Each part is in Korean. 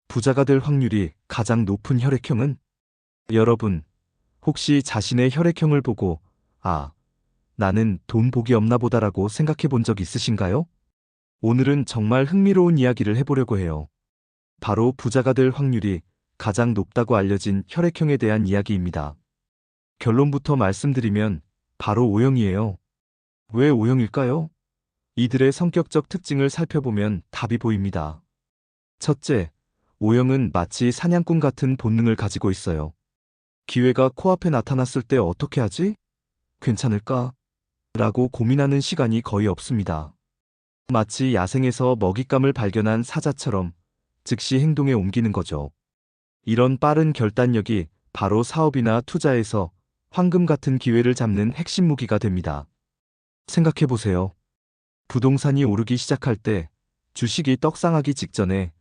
부자가 될 확률이 가장 높은 혈액형은? 여러분, 혹시 자신의 혈액형을 보고, 아, 나는 돈 복이 없나 보다라고 생각해 본 적 있으신가요? 오늘은 정말 흥미로운 이야기를 해보려고 해요. 바로 부자가 될 확률이 가장 높다고 알려진 혈액형에 대한 이야기입니다. 결론부터 말씀드리면 바로 O형이에요. 왜 O형일까요? 이들의 성격적 특징을 살펴보면 답이 보입니다. 첫째, O형은 마치 사냥꾼 같은 본능을 가지고 있어요. 기회가 코앞에 나타났을 때 어떻게 하지? 괜찮을까? 라고 고민하는 시간이 거의 없습니다. 마치 야생에서 먹잇감을 발견한 사자처럼 즉시 행동에 옮기는 거죠. 이런 빠른 결단력이 바로 사업이나 투자에서 황금 같은 기회를 잡는 핵심 무기가 됩니다. 생각해보세요. 부동산이 오르기 시작할 때 주식이 떡상하기 직전에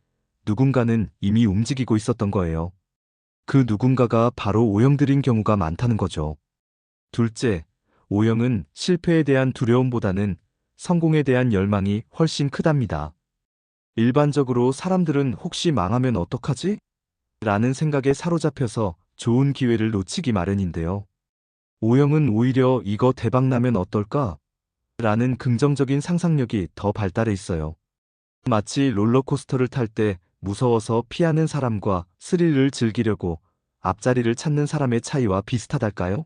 누군가는 이미 움직이고 있었던 거예요. 그 누군가가 바로 O형들인 경우가 많다는 거죠. 둘째, O형은 실패에 대한 두려움보다는 성공에 대한 열망이 훨씬 크답니다. 일반적으로 사람들은 혹시 망하면 어떡하지? 라는 생각에 사로잡혀서 좋은 기회를 놓치기 마련인데요. O형은 오히려 이거 대박 나면 어떨까? 라는 긍정적인 상상력이 더 발달해 있어요. 마치 롤러코스터를 탈 때 무서워서 피하는 사람과 스릴을 즐기려고 앞자리를 찾는 사람의 차이와 비슷하달까요?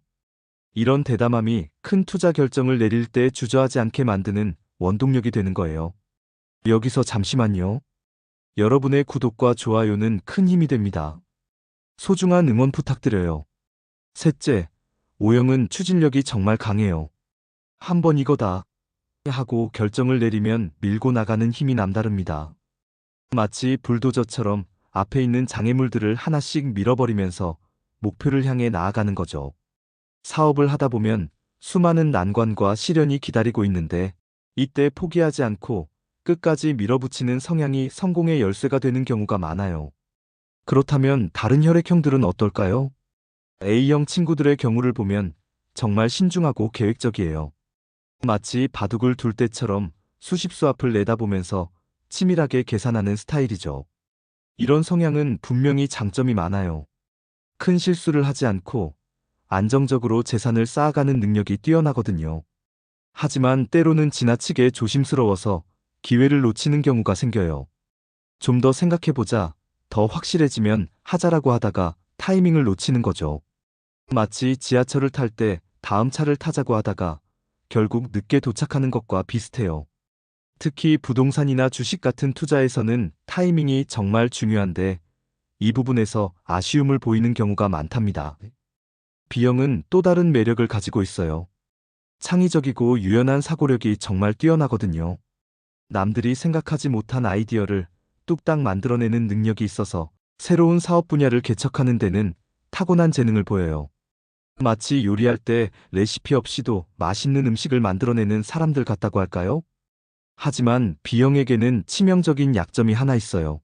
이런 대담함이 큰 투자 결정을 내릴 때 주저하지 않게 만드는 원동력이 되는 거예요. 여기서 잠시만요. 여러분의 구독과 좋아요는 큰 힘이 됩니다. 소중한 응원 부탁드려요. 셋째, O형은 추진력이 정말 강해요. 한번 이거다 하고 결정을 내리면 밀고 나가는 힘이 남다릅니다. 마치 불도저처럼 앞에 있는 장애물들을 하나씩 밀어버리면서 목표를 향해 나아가는 거죠. 사업을 하다 보면 수많은 난관과 시련이 기다리고 있는데 이때 포기하지 않고 끝까지 밀어붙이는 성향이 성공의 열쇠가 되는 경우가 많아요. 그렇다면 다른 혈액형들은 어떨까요? A형 친구들의 경우를 보면 정말 신중하고 계획적이에요. 마치 바둑을 둘 때처럼 수십수 앞을 내다보면서 치밀하게 계산하는 스타일이죠. 이런 성향은 분명히 장점이 많아요. 큰 실수를 하지 않고 안정적으로 재산을 쌓아가는 능력이 뛰어나거든요. 하지만 때로는 지나치게 조심스러워서 기회를 놓치는 경우가 생겨요. 좀 더 생각해보자, 더 확실해지면 하자라고 하다가 타이밍을 놓치는 거죠. 마치 지하철을 탈 때 다음 차를 타자고 하다가 결국 늦게 도착하는 것과 비슷해요. 특히 부동산이나 주식 같은 투자에서는 타이밍이 정말 중요한데 이 부분에서 아쉬움을 보이는 경우가 많답니다. B형은 또 다른 매력을 가지고 있어요. 창의적이고 유연한 사고력이 정말 뛰어나거든요. 남들이 생각하지 못한 아이디어를 뚝딱 만들어내는 능력이 있어서 새로운 사업 분야를 개척하는 데는 타고난 재능을 보여요. 마치 요리할 때 레시피 없이도 맛있는 음식을 만들어내는 사람들 같다고 할까요? 하지만 B형에게는 치명적인 약점이 하나 있어요.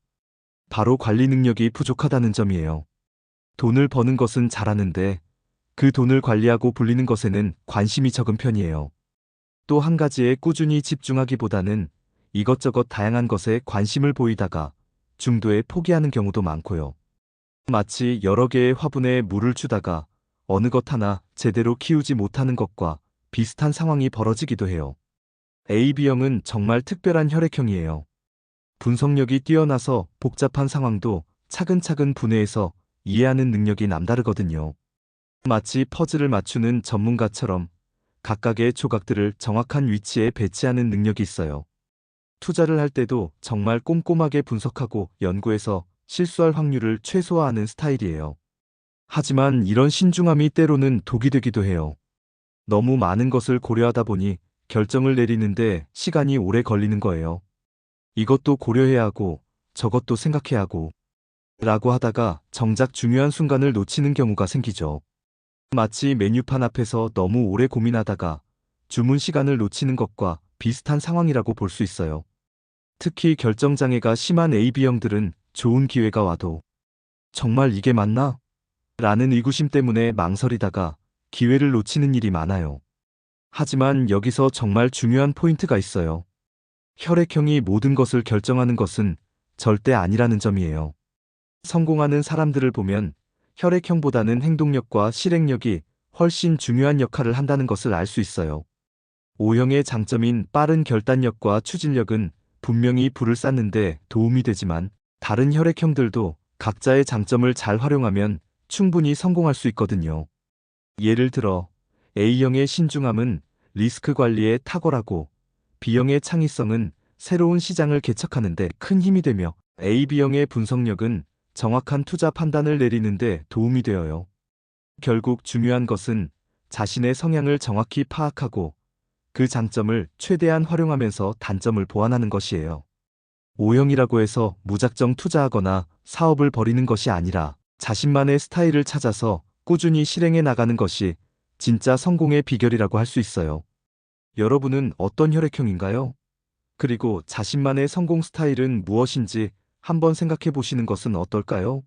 바로 관리 능력이 부족하다는 점이에요. 돈을 버는 것은 잘하는데 그 돈을 관리하고 불리는 것에는 관심이 적은 편이에요. 또 한 가지에 꾸준히 집중하기보다는 이것저것 다양한 것에 관심을 보이다가 중도에 포기하는 경우도 많고요. 마치 여러 개의 화분에 물을 주다가 어느 것 하나 제대로 키우지 못하는 것과 비슷한 상황이 벌어지기도 해요. AB형은 정말 특별한 혈액형이에요. 분석력이 뛰어나서 복잡한 상황도 차근차근 분해해서 이해하는 능력이 남다르거든요. 마치 퍼즐을 맞추는 전문가처럼 각각의 조각들을 정확한 위치에 배치하는 능력이 있어요. 투자를 할 때도 정말 꼼꼼하게 분석하고 연구해서 실수할 확률을 최소화하는 스타일이에요. 하지만 이런 신중함이 때로는 독이 되기도 해요. 너무 많은 것을 고려하다 보니 결정을 내리는데 시간이 오래 걸리는 거예요. 이것도 고려해야 하고 저것도 생각해야 하고 라고 하다가 정작 중요한 순간을 놓치는 경우가 생기죠. 마치 메뉴판 앞에서 너무 오래 고민하다가 주문 시간을 놓치는 것과 비슷한 상황이라고 볼 수 있어요. 특히 결정장애가 심한 AB형들은 좋은 기회가 와도 정말 이게 맞나? 라는 의구심 때문에 망설이다가 기회를 놓치는 일이 많아요. 하지만 여기서 정말 중요한 포인트가 있어요. 혈액형이 모든 것을 결정하는 것은 절대 아니라는 점이에요. 성공하는 사람들을 보면 혈액형보다는 행동력과 실행력이 훨씬 중요한 역할을 한다는 것을 알 수 있어요. O형의 장점인 빠른 결단력과 추진력은 분명히 불을 쌓는데 도움이 되지만 다른 혈액형들도 각자의 장점을 잘 활용하면 충분히 성공할 수 있거든요. 예를 들어 A형의 신중함은 리스크 관리에 탁월하고 B형의 창의성은 새로운 시장을 개척하는 데 큰 힘이 되며 AB형의 분석력은 정확한 투자 판단을 내리는 데 도움이 되어요. 결국 중요한 것은 자신의 성향을 정확히 파악하고 그 장점을 최대한 활용하면서 단점을 보완하는 것이에요. O형이라고 해서 무작정 투자하거나 사업을 벌이는 것이 아니라 자신만의 스타일을 찾아서 꾸준히 실행해 나가는 것이 진짜 성공의 비결이라고 할 수 있어요. 여러분은 어떤 혈액형인가요? 그리고 자신만의 성공 스타일은 무엇인지 한번 생각해 보시는 것은 어떨까요?